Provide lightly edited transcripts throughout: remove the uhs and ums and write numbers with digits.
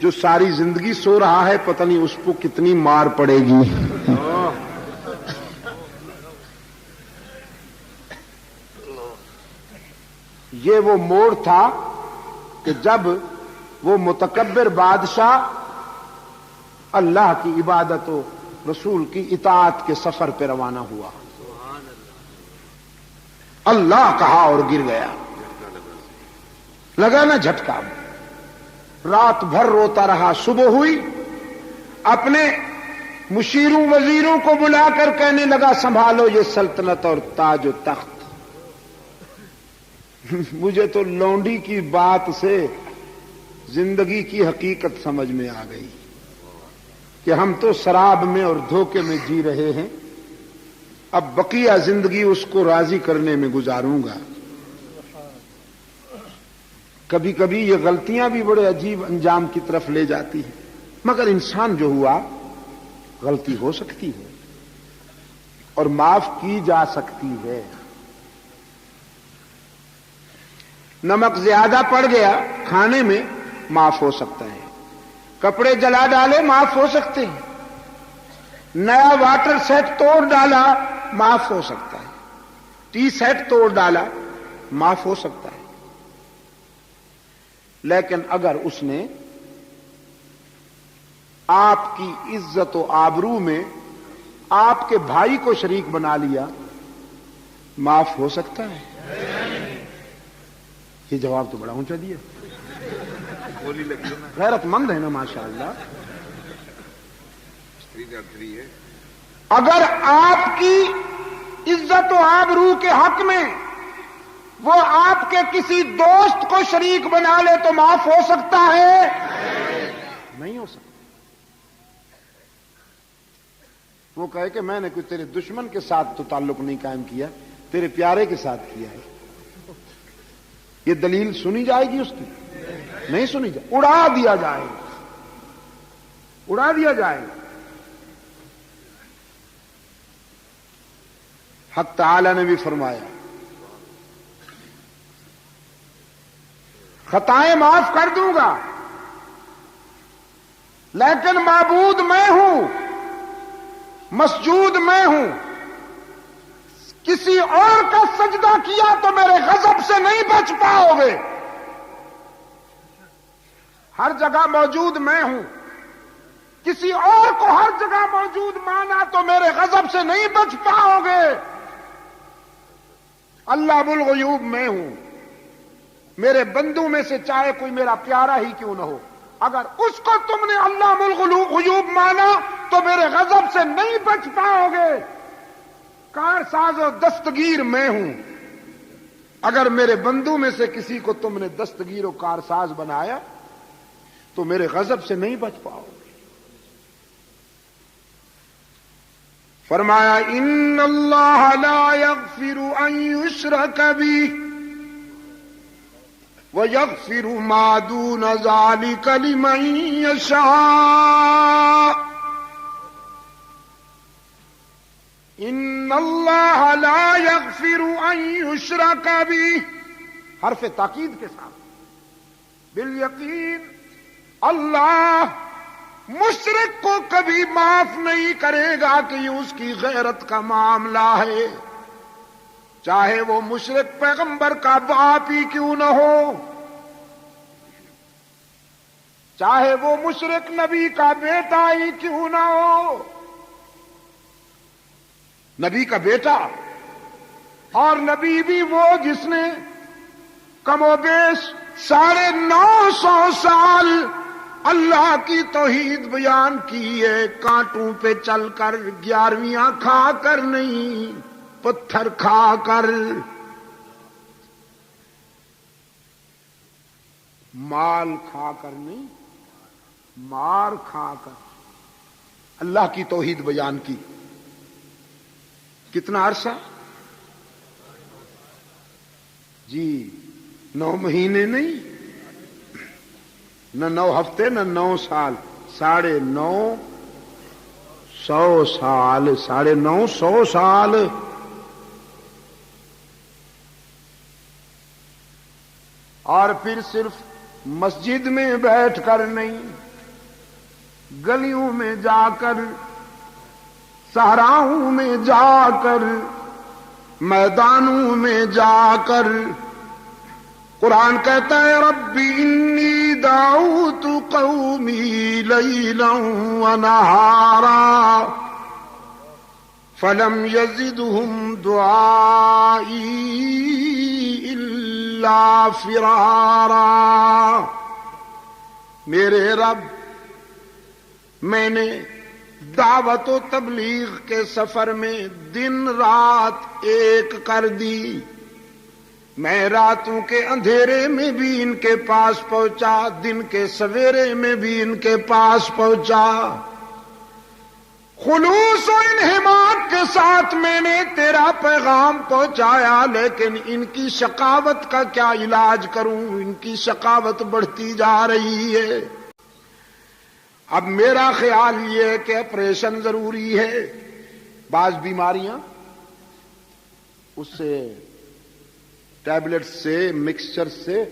جو ساری زندگی سو رہا ہے پتہ نہیں اس کو کتنی مار پڑے گی. یہ وہ موڑ تھا کہ جب وہ متکبر بادشاہ اللہ کی عبادت و رسول کی اطاعت کے سفر پہ روانہ ہوا. اللہ کہا اور گر گیا. لگا نا جھٹکا. رات بھر روتا رہا. صبح ہوئی اپنے مشیروں وزیروں کو بلا کر کہنے لگا سنبھالو یہ سلطنت اور تاج و تخت. مجھے تو لونڈی کی بات سے زندگی کی حقیقت سمجھ میں آ گئی کہ ہم تو شراب میں اور دھوکے میں جی رہے ہیں. اب بقیہ زندگی اس کو راضی کرنے میں گزاروں گا. کبھی کبھی یہ غلطیاں بھی بڑے عجیب انجام کی طرف لے جاتی ہیں، مگر انسان جو ہوا غلطی ہو سکتی ہے اور معاف کی جا سکتی ہے. نمک زیادہ پڑ گیا کھانے میں معاف ہو سکتا ہے. کپڑے جلا ڈالے معاف ہو سکتے ہیں. نیا واٹر سیٹ توڑ ڈالا معاف ہو سکتا ہے. ٹی سیٹ توڑ ڈالا معاف ہو سکتا ہے. لیکن اگر اس نے آپ کی عزت و آبرو میں آپ کے بھائی کو شریک بنا لیا معاف ہو سکتا ہے. یہ جواب تو بڑا اونچا دیا. غیرت مند ہے نا ماشاءاللہ. اگر آپ کی عزت و آبرو کے حق میں وہ آپ کے کسی دوست کو شریک بنا لے تو معاف ہو سکتا ہے؟ نہیں ہو سکتا. وہ کہے کہ میں نے کوئی تیرے دشمن کے ساتھ تو تعلق نہیں قائم کیا، تیرے پیارے کے ساتھ کیا ہے. یہ دلیل سنی جائے گی اس کی؟ نہیں سنی جائے. اڑا دیا جائے گا. اڑا دیا جائے گا. حق تعالی نے بھی فرمایا خطائیں معاف کر دوں گا لیکن معبود میں ہوں، مسجود میں ہوں. کسی اور کا سجدہ کیا تو میرے غضب سے نہیں بچ پاؤ گے. ہر جگہ موجود میں ہوں. کسی اور کو ہر جگہ موجود مانا تو میرے غضب سے نہیں بچ پاؤ گے. اللہ بالغیوب میں ہوں. میرے بندوں میں سے چاہے کوئی میرا پیارا ہی کیوں نہ ہو، اگر اس کو تم نے اللہ بالغیوب مانا تو میرے غضب سے نہیں بچ پاؤ گے. کارساز و دستگیر میں ہوں. اگر میرے بندوں میں سے کسی کو تم نے دستگیر و کارساز بنایا تو میرے غضب سے نہیں بچ پاؤ گے. فرمایا ان اللہ لا یغفر ان یشرک بہ وَيَغْفِرُ مَا دُونَ ذَلِكَ لِمَن يَشَاءُ. إِنَّ اللَّهَ لَا يَغْفِرُ أَن يُشْرَكَ بِهِ. حرف تاکید کے ساتھ بالیقین اللہ مشرک کو کبھی معاف نہیں کرے گا کہ یہ اس کی غیرت کا معاملہ ہے، چاہے وہ مشرک پیغمبر کا باپ ہی کیوں نہ ہو، چاہے وہ مشرک نبی کا بیٹا ہی کیوں نہ ہو. نبی کا بیٹا اور نبی بھی وہ جس نے کم و بیش 950 سال اللہ کی توحید بیان کی ہے. کانٹوں پہ چل کر، 11ویاں کھا کر نہیں، پتھر کھا کر، مال کھا کر نہیں، مار کھا کر اللہ کی توحید بیان کی. کتنا عرصہ؟ جی 9 مہینے نہیں، نہ 9 ہفتے، نہ 9 سال، 950 سال، 950 سال. اور پھر صرف مسجد میں بیٹھ کر نہیں، گلیوں میں جا کر، صحراؤں میں جا کر، میدانوں میں جا کر قرآن کہتا ہے ربی انی دعوت قومی لیلا ونہارا فلم یزدہم دعائی الا فرارا۔ میرے رب، میں نے دعوت و تبلیغ کے سفر میں دن رات ایک کر دی، میں راتوں کے اندھیرے میں بھی ان کے پاس پہنچا، دن کے سویرے میں بھی ان کے پاس پہنچا، خلوص و انہماک کے ساتھ میں نے تیرا پیغام پہنچایا، لیکن ان کی شقاوت کا کیا علاج کروں؟ ان کی شقاوت بڑھتی جا رہی ہے۔ اب میرا خیال یہ ہے کہ آپریشن ضروری ہے۔ بعض بیماریاں اس سے ٹیبلٹ سے، مکسچر سے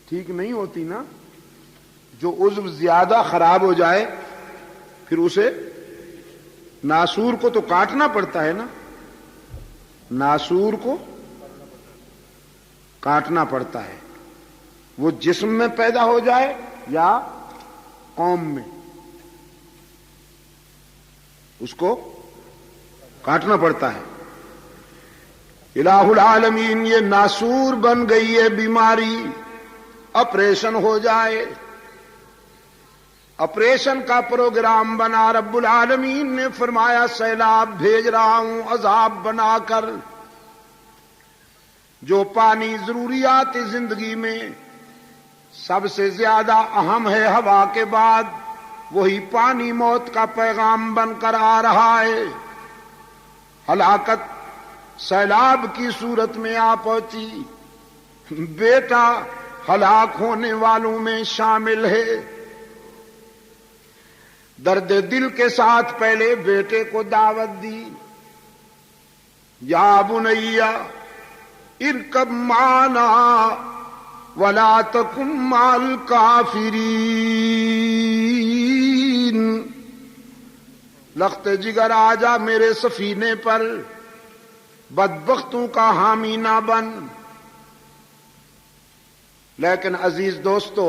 ٹھیک نہیں ہوتی نا۔ جو عضو زیادہ خراب ہو جائے پھر اسے، ناسور کو تو کاٹنا پڑتا ہے نا، ناسور کو کاٹنا پڑتا ہے، وہ جسم میں پیدا ہو جائے یا قوم میں، اس کو کاٹنا پڑتا ہے۔ الہ العالمین، یہ ناسور بن گئی ہے بیماری، آپریشن ہو جائے، آپریشن کا پروگرام بنا۔ رب العالمین نے فرمایا سیلاب بھیج رہا ہوں عذاب بنا کر۔ جو پانی ضروریات زندگی میں سب سے زیادہ اہم ہے ہوا کے بعد، وہی پانی موت کا پیغام بن کر آ رہا ہے۔ ہلاکت سیلاب کی صورت میں آ پہنچی، بیٹا ہلاک ہونے والوں میں شامل ہے۔ درد دل کے ساتھ پہلے بیٹے کو دعوت دی، یا بنیا ارکب معنا ولا تکن مع الکافرین، لخت جگر آجا میرے سفینے پر، بدبختوں کا حامی نہ بن۔ لیکن عزیز دوستو،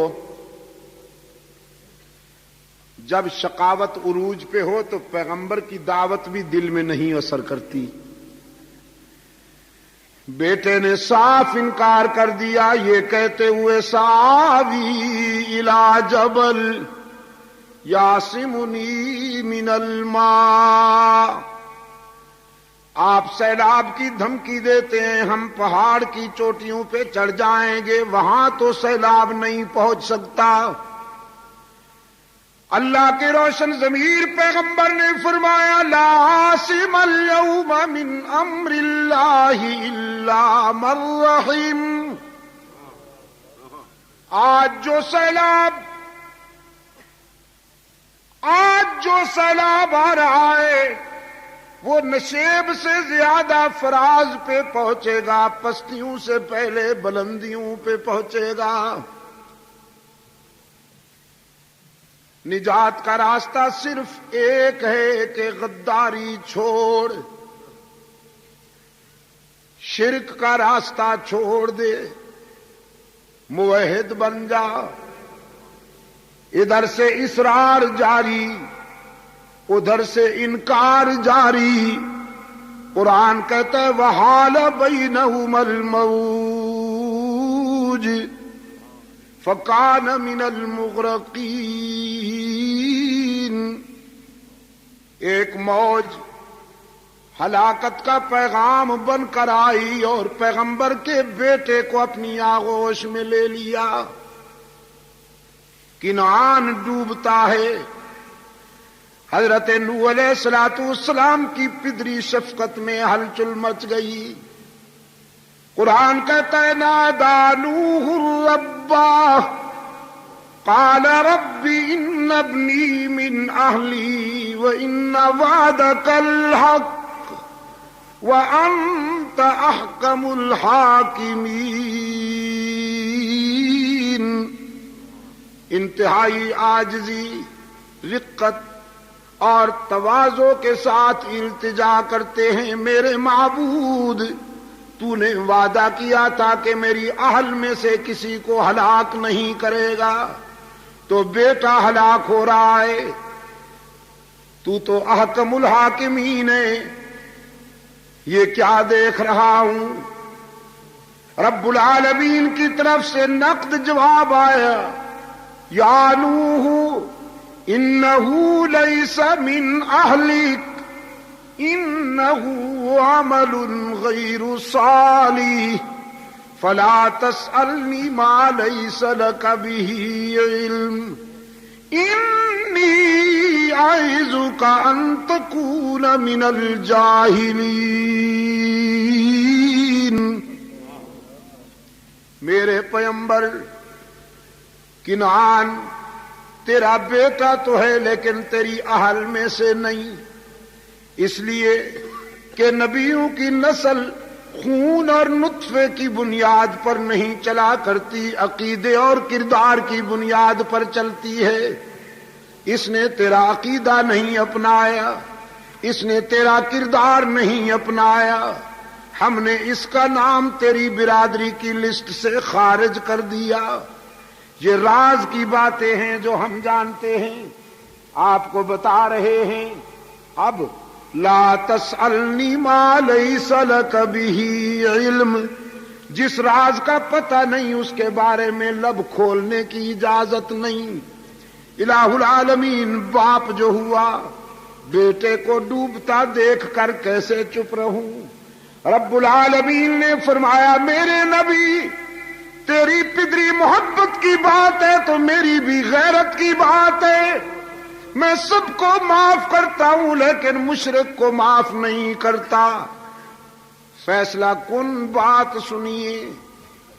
جب شقاوت عروج پہ ہو تو پیغمبر کی دعوت بھی دل میں نہیں اثر کرتی۔ بیٹے نے صاف انکار کر دیا، یہ کہتے ہوئے ساوی الی جبل یعصمنی من الماء، آپ سیلاب کی دھمکی دیتے ہیں ہم پہاڑ کی چوٹیوں پہ چڑھ جائیں گے، وہاں تو سیلاب نہیں پہنچ سکتا۔ اللہ کے روشن ضمیر پیغمبر نے فرمایا لا عاصم اليوم من امر اللہ الا من رحم، آج جو سیلاب آ رہا ہے وہ نشیب سے زیادہ فراز پہ پہنچے گا، پستیوں سے پہلے بلندیوں پہ پہنچے گا۔ نجات کا راستہ صرف ایک ہے کہ غداری چھوڑ، شرک کا راستہ چھوڑ دے، موحد بن جا۔ ادھر سے اصرار جاری، ادھر سے انکار جاری۔ قرآن کہتا ہے وحال بینہم الموج فکان من المغرقین، ایک موج ہلاکت کا پیغام بن کر آئی اور پیغمبر کے بیٹے کو اپنی آغوش میں لے لیا۔ کنعان ڈوبتا ہے، حضرت نوح علیہ السلام کی پدری شفقت میں ہلچل مچ گئی۔ قرآن کہتا ہے نادا نوح الرب قال رب ان ابنی من اہلی وان وعدک الحق وانت احکم الحاکمین، انتہائی عاجزی، رقت اور تواضع کے ساتھ التجا کرتے ہیں، میرے معبود تو نے وعدہ کیا تھا کہ میری اہل میں سے کسی کو ہلاک نہیں کرے گا، تو بیٹا ہلاک ہو رہا ہے، تو احکم الحاکمین ہے، یہ کیا دیکھ رہا ہوں؟ رب العالمین کی طرف سے نقد جواب آیا، یا نوح انہو لیس من اہلک انہو عمل غیر صالح فلا تسألنی ما لیس لک بہ علم انی اعظک ان تکون من الجاہلین۔ میرے پیغمبر، کنعان تیرا بیٹا تو ہے لیکن تیری اہل میں سے نہیں، اس لیے کہ نبیوں کی نسل خون اور نطفے کی بنیاد پر نہیں چلا کرتی، عقیدے اور کردار کی بنیاد پر چلتی ہے۔ اس نے تیرا عقیدہ نہیں اپنایا، اس نے تیرا کردار نہیں اپنایا، ہم نے اس کا نام تیری برادری کی لسٹ سے خارج کر دیا۔ یہ راز کی باتیں ہیں جو ہم جانتے ہیں، آپ کو بتا رہے ہیں۔ اب لا تسألنی ما لیس لک بہ علم، جس راز کا پتہ نہیں اس کے بارے میں لب کھولنے کی اجازت نہیں۔ الہ العالمین باپ جو ہوا، بیٹے کو ڈوبتا دیکھ کر کیسے چپ رہوں؟ رب العالمین نے فرمایا، میرے نبی تیری پدری محبت کی بات ہے تو میری بھی غیرت کی بات ہے، میں سب کو معاف کرتا ہوں لیکن مشرک کو معاف نہیں کرتا۔ فیصلہ کن بات سنیے،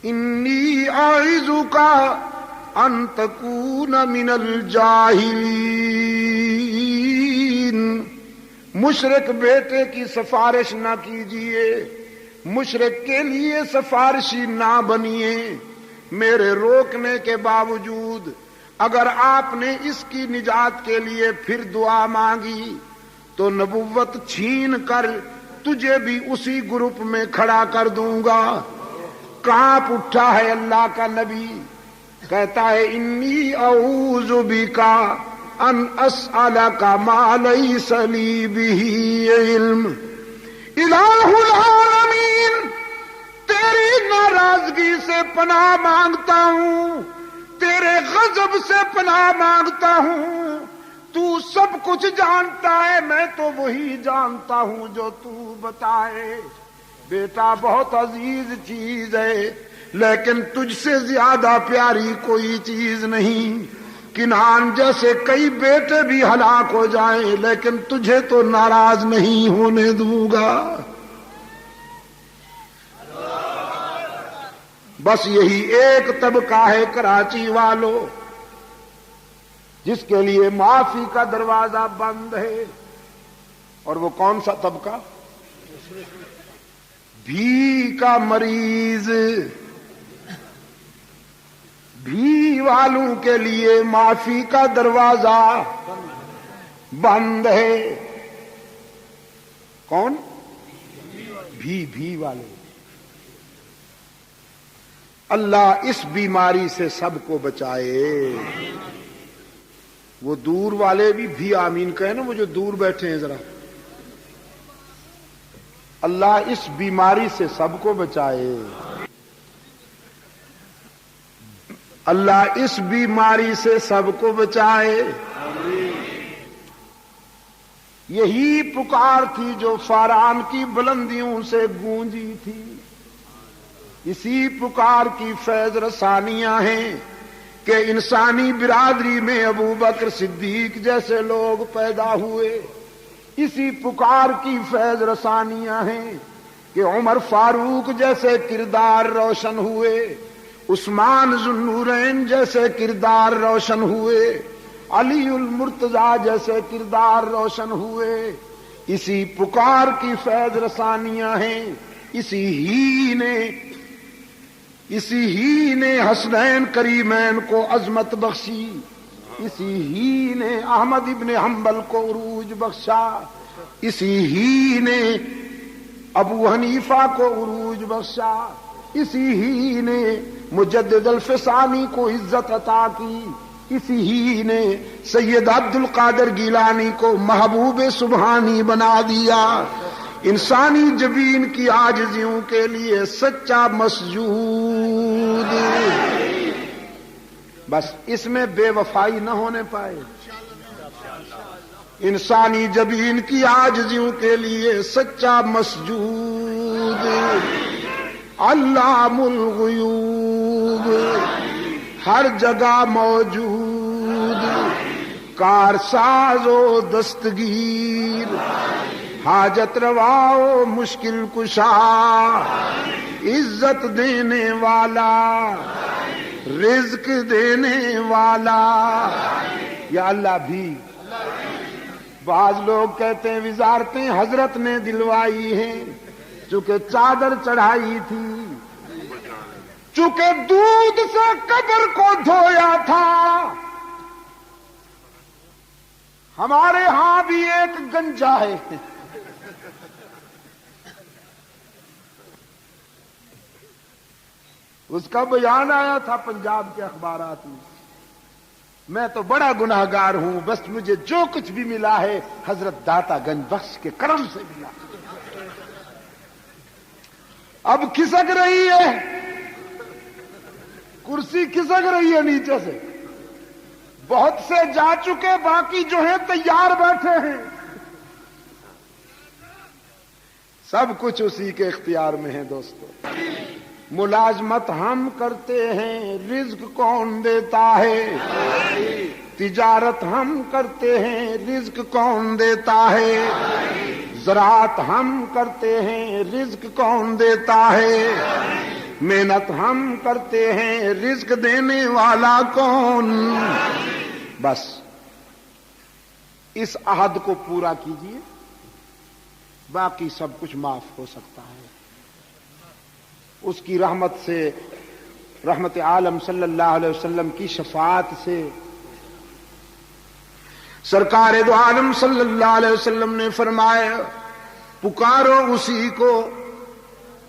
انی اعظک ان تکون من الجاہلین۔ مشرک بیٹے کی سفارش نہ کیجیے، مشرک کے لیے سفارشی نہ بنیے۔ میرے روکنے کے باوجود اگر آپ نے اس کی نجات کے لیے پھر دعا مانگی تو نبوت چھین کر تجھے بھی اسی گروپ میں کھڑا کر دوں گا۔ کانپ اٹھا ہے اللہ کا نبی، کہتا ہے انی اعوذ بک ان اسألک ما لیس لی بہ علم۔ الہ العالمین، تیری ناراضگی سے پناہ مانگتا ہوں، تیرے غضب سے پناہ مانگتا ہوں۔ تو سب کچھ جانتا ہے، میں تو وہی جانتا ہوں جو تو بتائے۔ بیٹا بہت عزیز چیز ہے لیکن تجھ سے زیادہ پیاری کوئی چیز نہیں۔ کنعان جیسے کئی بیٹے بھی ہلاک ہو جائیں لیکن تجھے تو ناراض نہیں ہونے دوں گا۔ بس یہی ایک طبقہ ہے کراچی والوں جس کے لیے معافی کا دروازہ بند ہے، اور وہ کون سا طبقہ؟ بھی کا مریض۔ بھی والوں کے لیے معافی کا دروازہ بند ہے۔ کون؟ بھی والے۔ اللہ اس بیماری سے سب کو بچائے۔ وہ دور والے بھی آمین کہیں نا، وہ جو دور بیٹھے ہیں ذرا۔ اللہ اس بیماری سے سب کو بچائے، اللہ اس بیماری سے سب کو بچائے۔ یہی پکار تھی جو فاران کی بلندیوں سے گونجی تھی، اسی پکار کی فیض رسانیاں ہیں کہ انسانی برادری میں ابو بکر صدیق جیسے لوگ پیدا ہوئے، اسی پکار کی فیض رسانیاں ہیں کہ عمر فاروق جیسے کردار روشن ہوئے، عثمان ذو النورین جیسے کردار روشن ہوئے، علی المرتضیٰ جیسے کردار روشن ہوئے۔ اسی پکار کی فیض رسانیاں ہیں، اسی ہی نے اسی ہی نے حسنین کریمین کو عظمت بخشی، اسی ہی نے احمد ابن حنبل کو عروج بخشا، اسی ہی نے ابو حنیفہ کو عروج بخشا، اسی ہی نے مجدد الفسانی کو عزت عطا کی، اسی ہی نے سید عبد القادر گیلانی کو محبوب سبحانی بنا دیا۔ انسانی جبین کی عاجزیوں کے لیے سچا مسجود، بس اس میں بے وفائی نہ ہونے پائے۔ انسانی جبین کی عاجزیوں کے لیے سچا مسجود، علام الغیوب ہر جگہ موجود، کارساز و دستگیر، حاجت روا و مشکل کشا، عزت دینے والا، رزق دینے والا، یا اللہ بھی۔ بعض لوگ کہتے ہیں وزارتیں حضرت نے دلوائی ہیں، چونکہ چادر چڑھائی تھی، چونکہ دودھ سے قبر کو دھویا تھا۔ ہمارے ہاں بھی ایک گنجا ہے، اس کا بیان آیا تھا پنجاب کے اخبارات میں، میں تو بڑا گناہگار ہوں، بس مجھے جو کچھ بھی ملا ہے حضرت داتا گنج بخش کے کرم سے ملا۔ اب کھسک رہی ہے کرسی، کھسک رہی ہے نیچے سے، بہت سے جا چکے، باقی جو ہیں تیار بیٹھے ہیں، سب کچھ اسی کے اختیار میں ہے۔ دوستو، ملازمت ہم کرتے ہیں، رزق کون دیتا ہے؟ تجارت ہم کرتے ہیں، رزق کون دیتا ہے؟ زراعت ہم کرتے ہیں، رزق کون دیتا ہے؟ محنت ہم کرتے ہیں، رزق دینے والا کون؟ بس اس عہد کو پورا کیجیے، باقی سب کچھ معاف ہو سکتا ہے۔ اس کی رحمت سے، رحمت عالم صلی اللہ علیہ وسلم کی شفاعت سے، سرکار دو عالم صلی اللہ علیہ وسلم نے فرمایا پکارو اسی کو،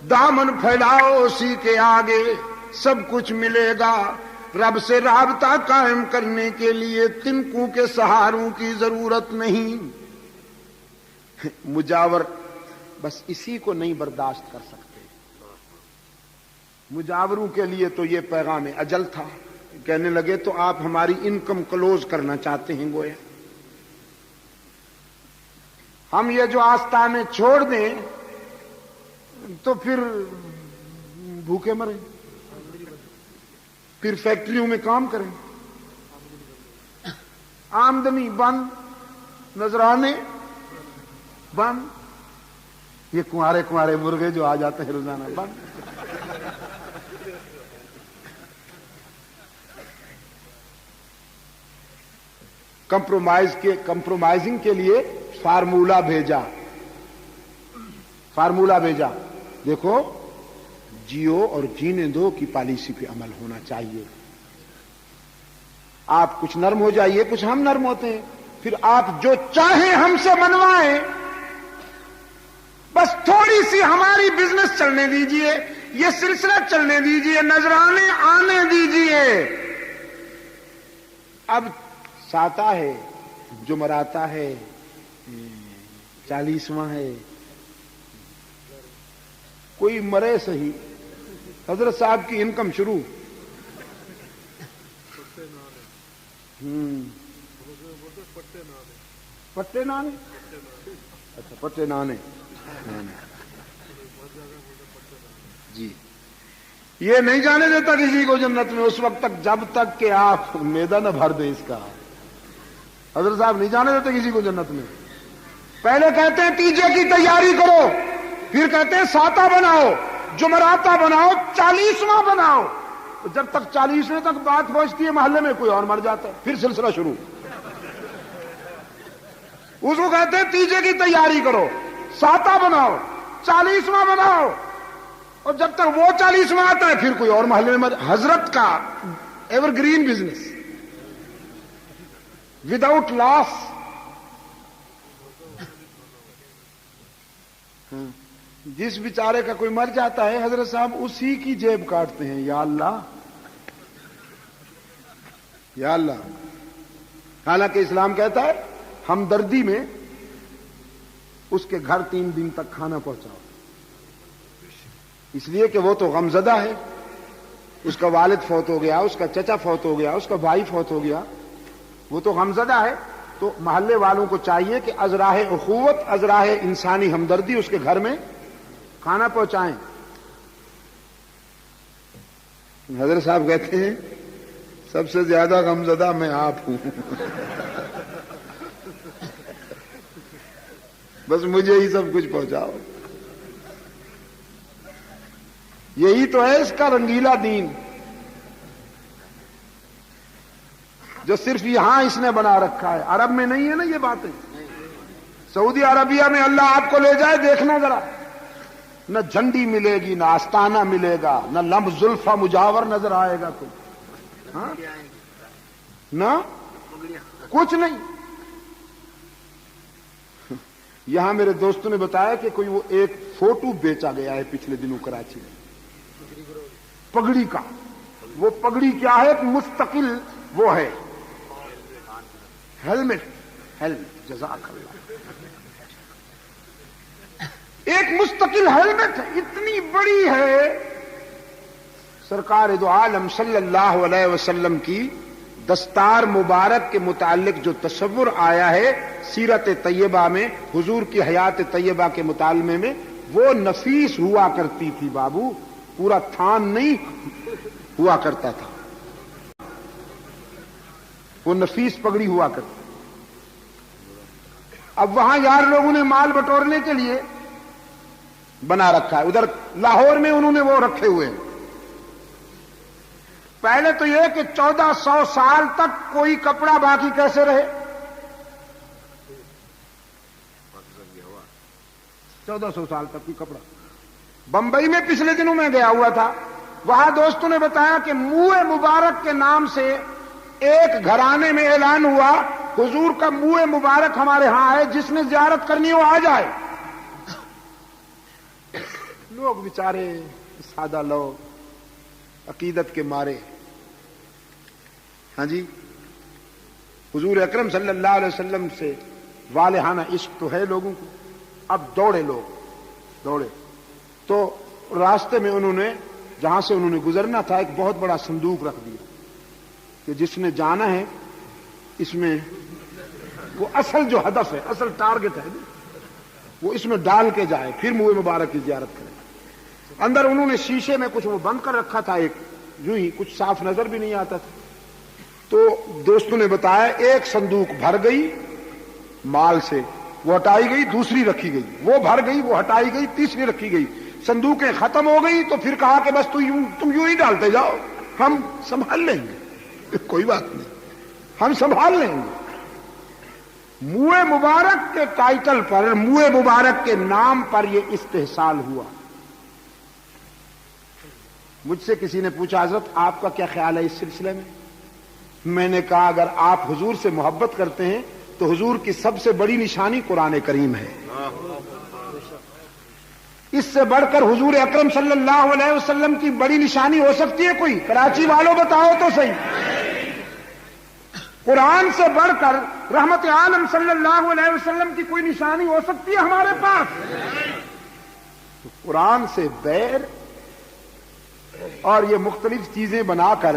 دامن پھیلاؤ اسی کے آگے، سب کچھ ملے گا۔ رب سے رابطہ قائم کرنے کے لیے تنکوں کے سہاروں کی ضرورت نہیں۔ مجاور بس اسی کو نہیں برداشت کر سکتے۔ مجاوروں کے لیے تو یہ پیغام اجل تھا، کہنے لگے تو آپ ہماری انکم کلوز کرنا چاہتے ہیں گویا، ہم یہ جو آستانے چھوڑ دیں تو پھر بھوکے مریں، پھر فیکٹریوں میں کام کریں، آمدنی بند، نذرانے بند، یہ کنوارے کنوارے مرغے جو آ جاتے ہیں روزانہ بند۔ کمپرومائزنگ کے لیے فارمولہ بھیجا، دیکھو جیو اور جینے دو کی پالیسی پہ عمل ہونا چاہیے۔ آپ کچھ نرم ہو جائیے، کچھ ہم نرم ہوتے ہیں، پھر آپ جو چاہیں ہم سے منوائیں، بس تھوڑی سی ہماری بزنس چلنے دیجئے، یہ سلسلہ چلنے دیجئے، نذرانے آنے دیجئے۔ اب ساتا ہے، جمعراتا ہے، 40واں ہے، کوئی مرے صحیح، حضرت صاحب کی انکم شروع۔ پٹے نانے، اچھا پٹے نانے جی، یہ نہیں جانے دیتا کسی کو جنت میں اس وقت تک جب تک کہ آپ میدہ نہ بھر دیں اس کا۔ حضرت صاحب نہیں جانے دیتے کسی کو جنت میں، پہلے کہتے ہیں تیجے کی تیاری کرو، پھر کہتے ہیں ساتا بناؤ، جمعراتا بناؤ، 40واں بناؤ، جب تک 40ویں تک بات پہنچتی ہے محلے میں کوئی اور مر جاتا ہے، پھر سلسلہ شروع۔ اس کو کہتے ہیں تیجے کی تیاری کرو، ساتا بناؤ، 40واں بناؤ، اور جب تک وہ 40 میں آتا ہے پھر کوئی اور محلے میں حضرت کا ایور گرین بزنس وداؤٹ لاس. جس بیچارے کا کوئی مر جاتا ہے حضرت صاحب اسی کی جیب کاٹتے ہیں. یا اللہ یا اللہ. حالانکہ اسلام کہتا ہے ہمدردی میں اس کے گھر 3 دن تک کھانا پہنچاؤ، اس لیے کہ وہ تو غمزدہ ہے، اس کا والد فوت ہو گیا، اس کا چچا فوت ہو گیا، اس کا بھائی فوت ہو گیا، وہ تو غمزدہ ہے. تو محلے والوں کو چاہیے کہ از راہ اخوت، از راہ انسانی ہمدردی اس کے گھر میں کھانا پہنچائیں. حضرت صاحب کہتے ہیں سب سے زیادہ غمزدہ میں آپ ہوں. بس مجھے ہی سب کچھ پہنچاؤ. یہی تو ہے اس کا رنگیلا دین جو صرف یہاں اس نے بنا رکھا ہے. عرب میں نہیں ہے نا یہ باتیں. سعودی عربیہ میں اللہ آپ کو لے جائے دیکھنا ذرا، نہ جھنڈی ملے گی، نہ آستانہ ملے گا، نہ لمب زلفہ مجاور نظر آئے گا تم، ہاں نہ کچھ نہیں. یہاں میرے دوستوں نے بتایا کہ کوئی وہ ایک فوٹو بیچا گیا ہے پچھلے دنوں کراچی میں پگڑی کا. وہ پگڑی کیا ہے؟ ایک مستقل وہ ہے ہیلمٹ. جزاک اللہ. ایک مستقل ہیلمٹ اتنی بڑی ہے. سرکار دو عالم صلی اللہ علیہ وسلم کی دستار مبارک کے متعلق جو تصور آیا ہے سیرت طیبہ میں، حضور کی حیات طیبہ کے مطالعے میں، وہ نفیس ہوا کرتی تھی بابو، پورا تھان نہیں ہوا کرتا تھا، وہ نفیس پگڑی ہوا کرتی. اب وہاں یار لوگوں نے مال بٹورنے کے لیے بنا رکھا ہے. ادھر لاہور میں انہوں نے وہ رکھے ہوئے ہیں. پہلے تو یہ کہ 1400 سال تک کوئی کپڑا باقی کیسے رہے؟ 1400 سال تک کوئی کپڑا. بمبئی میں پچھلے دنوں میں گیا ہوا تھا، وہاں دوستوں نے بتایا کہ منہ مبارک کے نام سے ایک گھرانے میں اعلان ہوا حضور کا منہ مبارک ہمارے ہاں ہے، جس نے زیارت کرنی ہو آ جائے. لوگ بیچارے سادہ لوگ عقیدت کے مارے، ہاں جی، حضور اکرم صلی اللہ علیہ وسلم سے والہانہ عشق تو ہے لوگوں کو. اب دوڑے لوگ دوڑے تو راستے میں انہوں نے جہاں سے انہوں نے گزرنا تھا ایک بہت بڑا صندوق رکھ دیا کہ جس نے جانا ہے اس میں وہ اصل جو ہدف ہے، اصل ٹارگٹ ہے وہ اس میں ڈال کے جائے، پھر منہ مبارک کی زیارت کرے. اندر انہوں نے شیشے میں کچھ وہ بند کر رکھا تھا، ایک یوں ہی کچھ صاف نظر بھی نہیں آتا تھا. تو دوستوں نے بتایا ایک صندوق بھر گئی مال سے، وہ ہٹائی گئی، دوسری رکھی گئی، وہ بھر گئی، وہ ہٹائی گئی، تیسری رکھی گئی. صندوقیں ختم ہو گئی تو پھر کہا کہ بس تم یوں ہی ڈالتے جاؤ، ہم سنبھال لیں گے، کوئی بات نہیں، ہم سنبھال لیں گے. منہ مبارک کے ٹائٹل پر، منہ مبارک کے نام پر یہ استحصال ہوا. مجھ سے کسی نے پوچھا حضرت آپ کا کیا خیال ہے اس سلسلے میں؟ میں نے کہا اگر آپ حضور سے محبت کرتے ہیں تو حضور کی سب سے بڑی نشانی قرآن کریم ہے. اس سے بڑھ کر حضور اکرم صلی اللہ علیہ وسلم کی بڑی نشانی ہو سکتی ہے کوئی؟ کراچی والوں بتاؤ تو صحیح. قرآن سے بڑھ کر رحمت عالم صلی اللہ علیہ وسلم کی کوئی نشانی ہو سکتی ہے ہمارے پاس؟ تو قرآن سے بیر اور یہ مختلف چیزیں بنا کر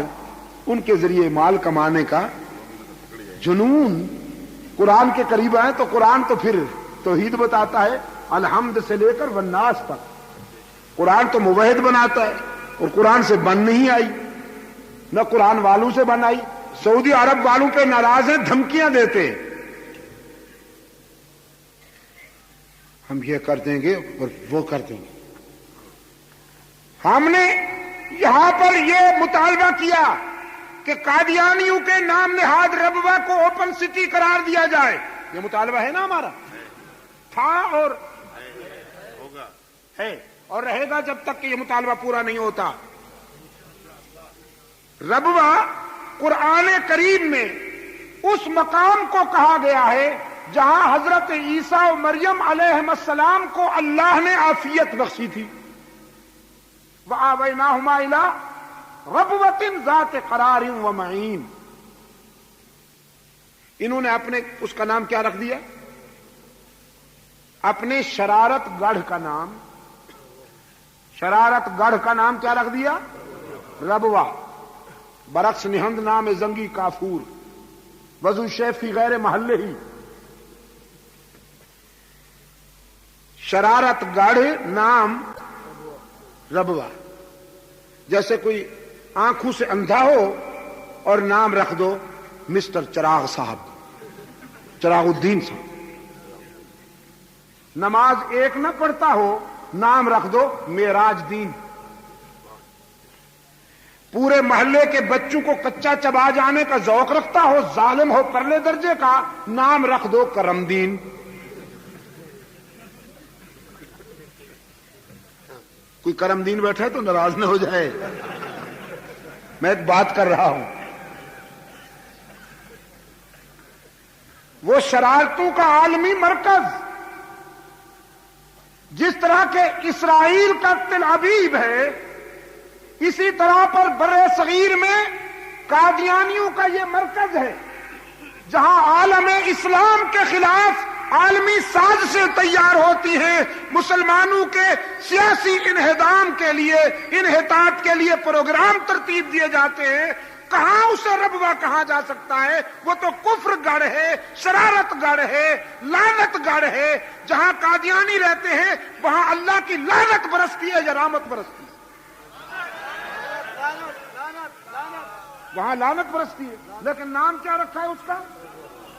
ان کے ذریعے مال کمانے کا جنون. قرآن کے قریب آئے تو قرآن تو پھر توحید بتاتا ہے الحمد سے لے کر والناس تک. قرآن تو موحد بناتا ہے اور قرآن سے بن نہیں آئی، نہ قرآن والوں سے بن آئی. سعودی عرب والوں پہ ناراض ہیں، دھمکیاں دیتے ہیں ہم یہ کر دیں گے اور وہ کر دیں گے. ہم نے یہاں پر یہ مطالبہ کیا کہ قادیانیوں کے نام نہاد ربوہ کو اوپن سٹی قرار دیا جائے. یہ مطالبہ ہے نا ہمارا، تھا اور ہے. اور رہے گا جب تک کہ یہ مطالبہ پورا نہیں ہوتا. ربوہ قرآن کریم میں اس مقام کو کہا گیا ہے جہاں حضرت عیسیٰ و مریم علیہ السلام کو اللہ نے عافیت بخشی تھی. وَآوَيْنَاهُمَا إِلَىٰ رَبْوَةٍ ذَاتِ قَرَارٍ وَمَعِينٍ. انہوں نے اپنے اس کا نام کیا رکھ دیا؟ اپنے شرارت گڑھ کا نام، شرارت گڑھ کا نام کیا رکھ دیا؟ ربوہ. برعکس نہند نام زنگی کافور، وضو شیفی غیر محلے ہی. شرارت گڑھ نام ربوہ. جیسے کوئی آنکھوں سے اندھا ہو اور نام رکھ دو مسٹر چراغ صاحب، چراغ الدین صاحب. نماز ایک نہ پڑھتا ہو، نام رکھ دو معراج دین. پورے محلے کے بچوں کو کچا چبا جانے کا ذوق رکھتا ہو، ظالم ہو پرلے درجے کا، نام رکھ دو کرم دین. کوئی کرم دین بیٹھا ہے تو ناراض نہ ہو جائے، میں ایک بات کر رہا ہوں. وہ شرارتوں کا عالمی مرکز جس طرح کے اسرائیل کا تل ابیب ہے، اسی طرح پر برِ صغیر میں قادیانیوں کا یہ مرکز ہے جہاں عالم اسلام کے خلاف عالمی سازشیں تیار ہوتی ہیں، مسلمانوں کے سیاسی انہدام کے لیے، انحطاط کے لیے پروگرام ترتیب دیے جاتے ہیں. کہاں اسے ربوہ کہا جا سکتا ہے؟ وہ تو کفر گڑھ ہے، شرارت گڑھ ہے، لعنت گڑھ ہے. جہاں قادیانی رہتے ہیں وہاں اللہ کی لعنت برستی ہے یا رحمت برستی ہے؟ وہاں لعنت برستی ہے. لیکن نام کیا رکھا ہے اس کا؟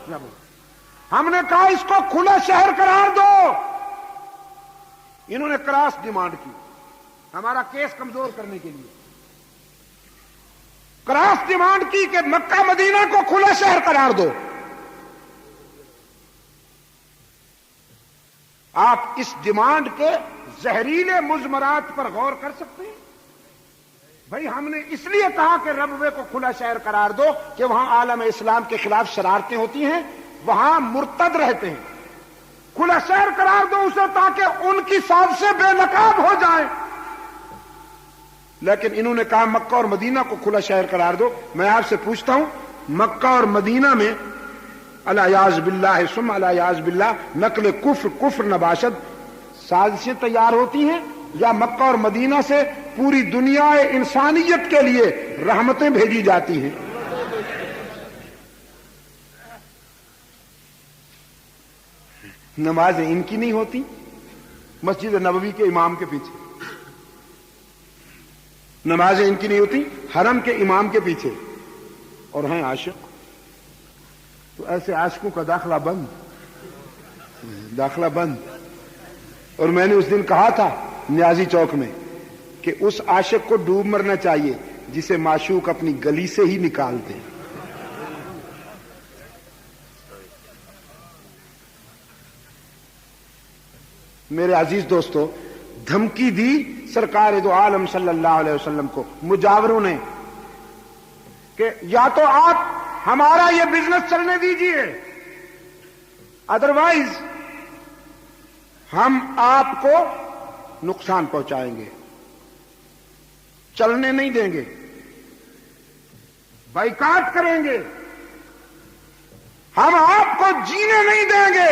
ربوہ. ہم نے کہا اس کو کھلا شہر قرار دو. انہوں نے کراس ڈیمانڈ کی ہمارا کیس کمزور کرنے کے لیے. کراس ڈیمانڈ کی کہ مکہ مدینہ کو کھلا شہر قرار دو. آپ اس ڈیمانڈ کے زہریلے مضمرات پر غور کر سکتے ہیں. بھائی ہم نے اس لیے کہا کہ ربوے کو کھلا شہر قرار دو کہ وہاں عالم اسلام کے خلاف شرارتیں ہوتی ہیں، وہاں مرتد رہتے ہیں. کھلا شہر قرار دو اسے تاکہ ان کی سازشیں بے نقاب ہو جائیں. لیکن انہوں نے کہا مکہ اور مدینہ کو کھلا شہر قرار دو. میں آپ سے پوچھتا ہوں، مکہ اور مدینہ میں الیاذ باللہ ثم الیاذ باللہ نقل کفر نباشد سازشیں تیار ہوتی ہیں، یا مکہ اور مدینہ سے پوری دنیا انسانیت کے لیے رحمتیں بھیجی جاتی ہیں؟ نمازیں ان کی نہیں ہوتی مسجد نبوی کے امام کے پیچھے، نمازیں ان کی نہیں ہوتی حرم کے امام کے پیچھے، اور ہیں عاشق. تو ایسے عاشقوں کا داخلہ بند، داخلہ بند. اور میں نے اس دن کہا تھا نیازی چوک میں کہ اس عاشق کو ڈوب مرنا چاہیے جسے معشوق اپنی گلی سے ہی نکال دے. میرے عزیز دوستو، دھمکی دی سرکار دو عالم صلی اللہ علیہ وسلم کو مجاوروں نے کہ یا تو آپ ہمارا یہ بزنس چلنے دیجئے، ادروائز ہم آپ کو نقصان پہنچائیں گے، چلنے نہیں دیں گے، بائیکاٹ کریں گے، ہم آپ کو جینے نہیں دیں گے،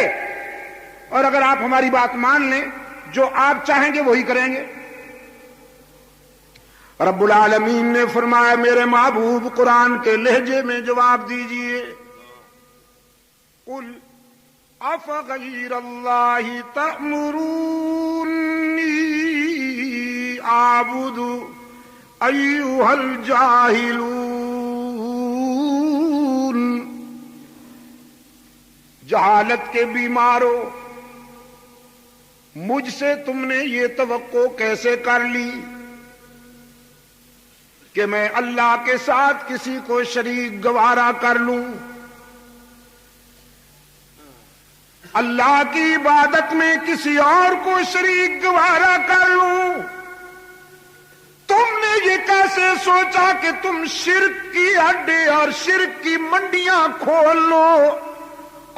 اور اگر آپ ہماری بات مان لیں جو آپ چاہیں گے وہی کریں گے. رب العالمین نے فرمایا میرے محبوب قرآن کے لہجے میں جواب دیجئے، قل افغیر اللہ تأمرونی اعبد ایھا الجاہلون. جہالت کے بیماروں، مجھ سے تم نے یہ توقع کیسے کر لی کہ میں اللہ کے ساتھ کسی کو شریک گوارا کر لوں؟ اللہ کی عبادت میں کسی اور کو شریک گوارا کر لوں؟ تم نے یہ کیسے سوچا کہ تم شرک کی اڈے اور شرک کی منڈیاں کھول لو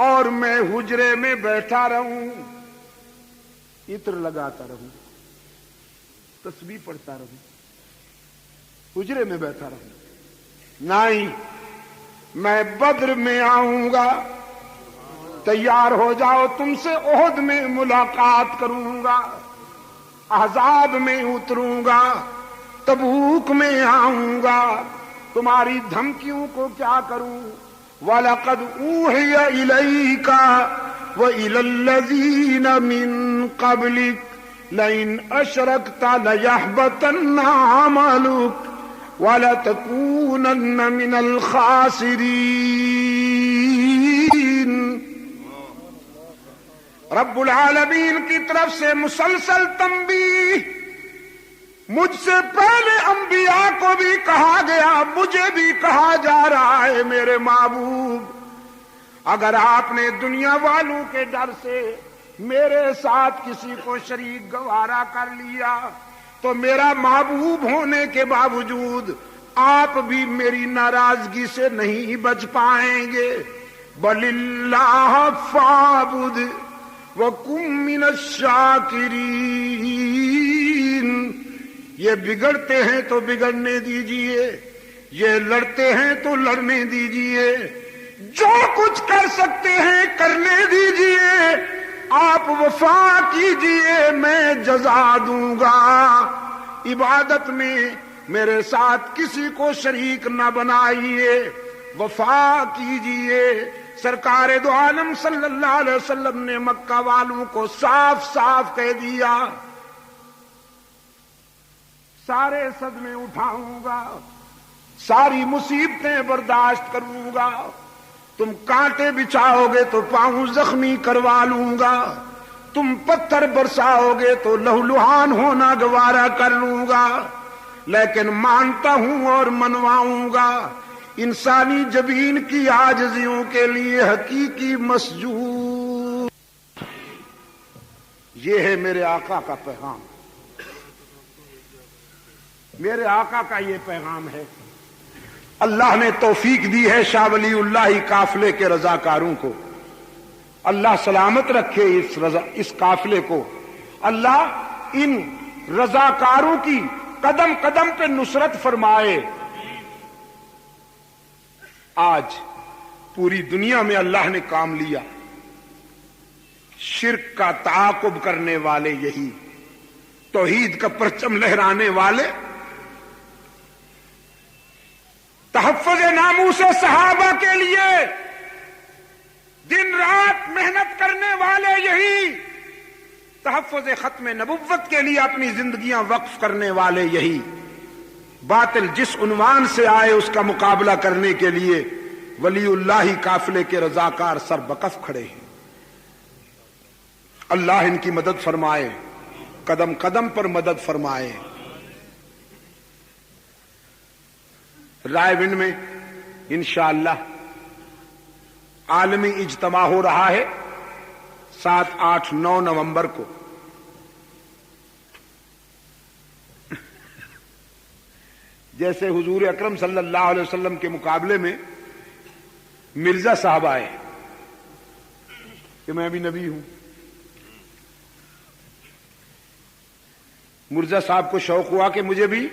اور میں حجرے میں بیٹھا رہوں، عطر لگاتا رہوں، تسبیح پڑھتا رہوں، حجرے میں بیٹھا رہوں؟ نہیں، میں بدر میں آؤں گا، تیار ہو جاؤ، تم سے احد میں ملاقات کروں گا، احزاب میں اتروں گا، تبوک میں آؤں گا، تمہاری دھمکیوں کو کیا کروں؟ وَلَقَدْ أُوحِيَ إِلَيْكَ وَإِلَى الَّذِينَ مِن قَبْلِكَ لَئِنْ أَشْرَكْتَ لَيَحْبَطَنَّ عَمَلُكَ وَلَتَكُونَنَّ مِنَ الْخَاسِرِينَ۔ رب العالمین کی طرف سے مسلسل تنبیہ، مجھ سے پہلے انبیاء کو بھی کہا گیا، مجھے بھی کہا جا رہا ہے، میرے محبوب اگر آپ نے دنیا والوں کے ڈر سے میرے ساتھ کسی کو شریک گوارا کر لیا تو میرا محبوب ہونے کے باوجود آپ بھی میری ناراضگی سے نہیں بچ پائیں گے۔ بَلِ اللَّهَ فَاعْبُدْ وَكُن مِّنَ الشَّاكِرِينَ۔ یہ بگڑتے ہیں تو بگڑنے دیجئے، یہ لڑتے ہیں تو لڑنے دیجئے، جو کچھ کر سکتے ہیں کرنے دیجئے، آپ وفا کیجئے، میں جزا دوں گا۔ عبادت میں میرے ساتھ کسی کو شریک نہ بنائیے، وفا کیجئے۔ سرکار دو عالم صلی اللہ علیہ وسلم نے مکہ والوں کو صاف صاف کہہ دیا، سارے صدمے اٹھاؤں گا، ساری مصیبتیں برداشت کروں گا، تم کانٹے بچھاؤ گے تو پاؤں زخمی کروا لوں گا، تم پتھر برساؤ گے تو لہولہان ہونا گوارا کر لوں گا، لیکن مانتا ہوں اور منواؤں گا۔ انسانی جبین کی عاجزیوں کے لیے حقیقی مسجود۔ یہ ہے میرے آقا کا پیغام، میرے آقا کا یہ پیغام ہے۔ اللہ نے توفیق دی ہے شاہ ولی اللہ قافلے کے رضاکاروں کو، اللہ سلامت رکھے اس قافلے کو، اللہ ان رضاکاروں کی قدم قدم پہ نصرت فرمائے۔ آج پوری دنیا میں اللہ نے کام لیا، شرک کا تعاقب کرنے والے یہی، توحید کا پرچم لہرانے والے، تحفظ ناموس صحابہ کے لیے دن رات محنت کرنے والے یہی، تحفظ ختم نبوت کے لیے اپنی زندگیاں وقف کرنے والے یہی، باطل جس عنوان سے آئے اس کا مقابلہ کرنے کے لیے ولی اللہ قافلے کے رضاکار سر بکف کھڑے ہیں۔ اللہ ان کی مدد فرمائے، قدم قدم پر مدد فرمائے۔ رائے ونڈ میں انشاءاللہ عالمی اجتماع ہو رہا ہے 7، 8، 9 نومبر کو۔ جیسے حضور اکرم صلی اللہ علیہ وسلم کے مقابلے میں مرزا صاحب آئے کہ میں بھی نبی ہوں، مرزا صاحب کو شوق ہوا کہ مجھے بھی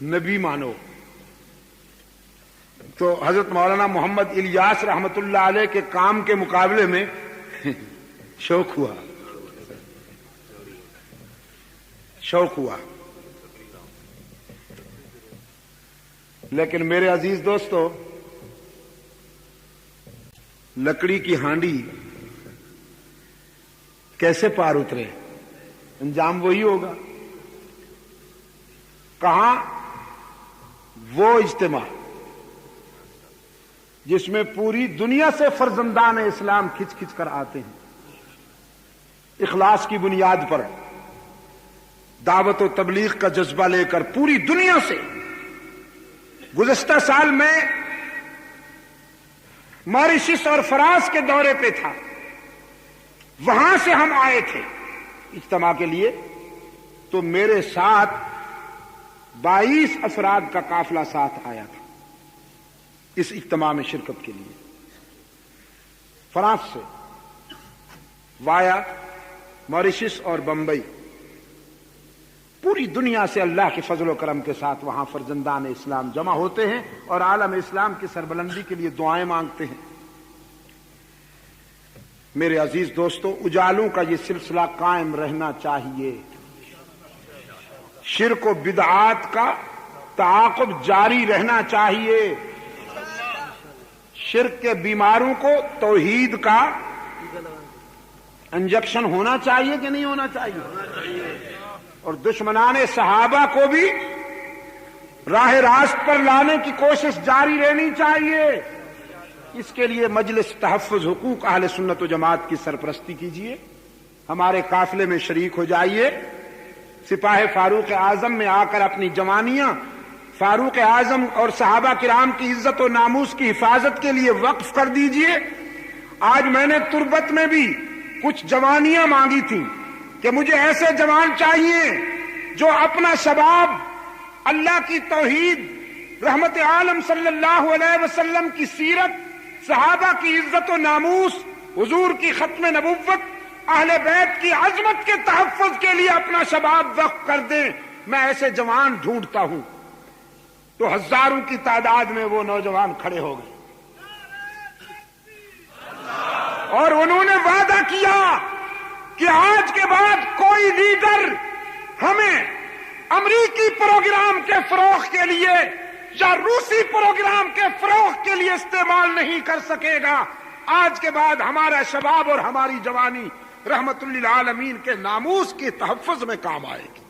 نبی مانو، تو حضرت مولانا محمد الیاس رحمت اللہ علیہ کے کام کے مقابلے میں شوق ہوا۔ لیکن میرے عزیز دوستو، لکڑی کی ہانڈی کیسے پار اترے، انجام وہی ہوگا۔ کہاں وہ اجتماع جس میں پوری دنیا سے فرزندان اسلام کھچ کھچ کر آتے ہیں، اخلاص کی بنیاد پر دعوت و تبلیغ کا جذبہ لے کر پوری دنیا سے۔ گزشتہ سال میں ماریشس اور فرانس کے دورے پہ تھا، وہاں سے ہم آئے تھے اجتماع کے لیے، تو میرے ساتھ 22 افراد کا قافلہ ساتھ آیا تھا اس اجتماع میں شرکت کے لیے، فرانس سے، وایا، موریشس اور بمبئی، پوری دنیا سے اللہ کے فضل و کرم کے ساتھ وہاں فرزندان اسلام جمع ہوتے ہیں اور عالم اسلام کی سربلندی کے لیے دعائیں مانگتے ہیں۔ میرے عزیز دوستو، اجالوں کا یہ سلسلہ قائم رہنا چاہیے، شرک و بدعات کا تعاقب جاری رہنا چاہیے، شرک کے بیماروں کو توحید کا انجیکشن ہونا چاہیے کہ نہیں ہونا چاہیے، اور دشمنان صحابہ کو بھی راہ راست پر لانے کی کوشش جاری رہنی چاہیے۔ اس کے لیے مجلس تحفظ حقوق اہل سنت و جماعت کی سرپرستی کیجیے، ہمارے قافلے میں شریک ہو جائیے، سپاہ فاروق اعظم میں آ کر اپنی جوانیاں فاروق اعظم اور صحابہ کرام کی عزت و ناموس کی حفاظت کے لیے وقف کر دیجیے۔ آج میں نے تربت میں بھی کچھ جوانیاں مانگی تھیں کہ مجھے ایسے جوان چاہیے جو اپنا شباب اللہ کی توحید، رحمت عالم صلی اللہ علیہ وسلم کی سیرت، صحابہ کی عزت و ناموس، حضور کی ختم نبوت، اہل بیت کی عظمت کے تحفظ کے لیے اپنا شباب وقف کر دیں۔ میں ایسے جوان ڈھونڈتا ہوں، تو ہزاروں کی تعداد میں وہ نوجوان کھڑے ہو گئے اور انہوں نے وعدہ کیا کہ آج کے بعد کوئی لیڈر ہمیں امریکی پروگرام کے فروغ کے لیے یا روسی پروگرام کے فروغ کے لیے استعمال نہیں کر سکے گا۔ آج کے بعد ہمارا شباب اور ہماری جوانی رحمت للعالمین کے ناموس کے تحفظ میں کام آئے گی۔